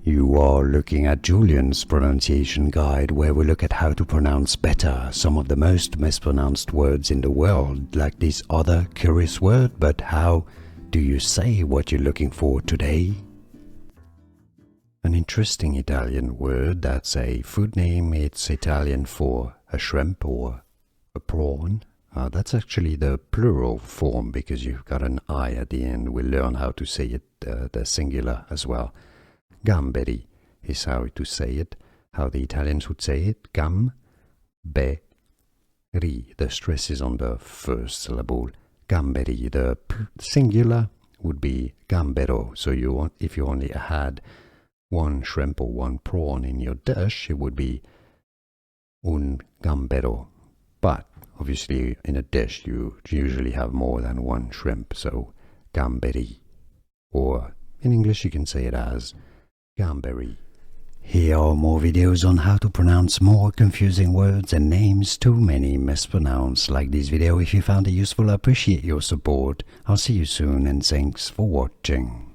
You are looking at Julian's pronunciation guide, where we look at how to pronounce better some of the most mispronounced words in the world, like this other curious word. But how do you say what you're looking for today? An interesting Italian word that's a food name. It's Italian for a shrimp or a prawn. That's actually the plural form because you've got an I at the end. We'll learn how to say it, the singular as well. Gamberi is how to say it, how the Italians would say it. Gamberi. The stress is on the first syllable. Gamberi. The singular would be gambero. So if you only had one shrimp or one prawn in your dish, it would be un gambero. But obviously in a dish you usually have more than one shrimp, so gamberi. Or in English you can say it as Gamberi. Here are more videos on how to pronounce more confusing words and names too many mispronounced. Like this video if you found it useful. I appreciate your support. I'll see you soon and thanks for watching.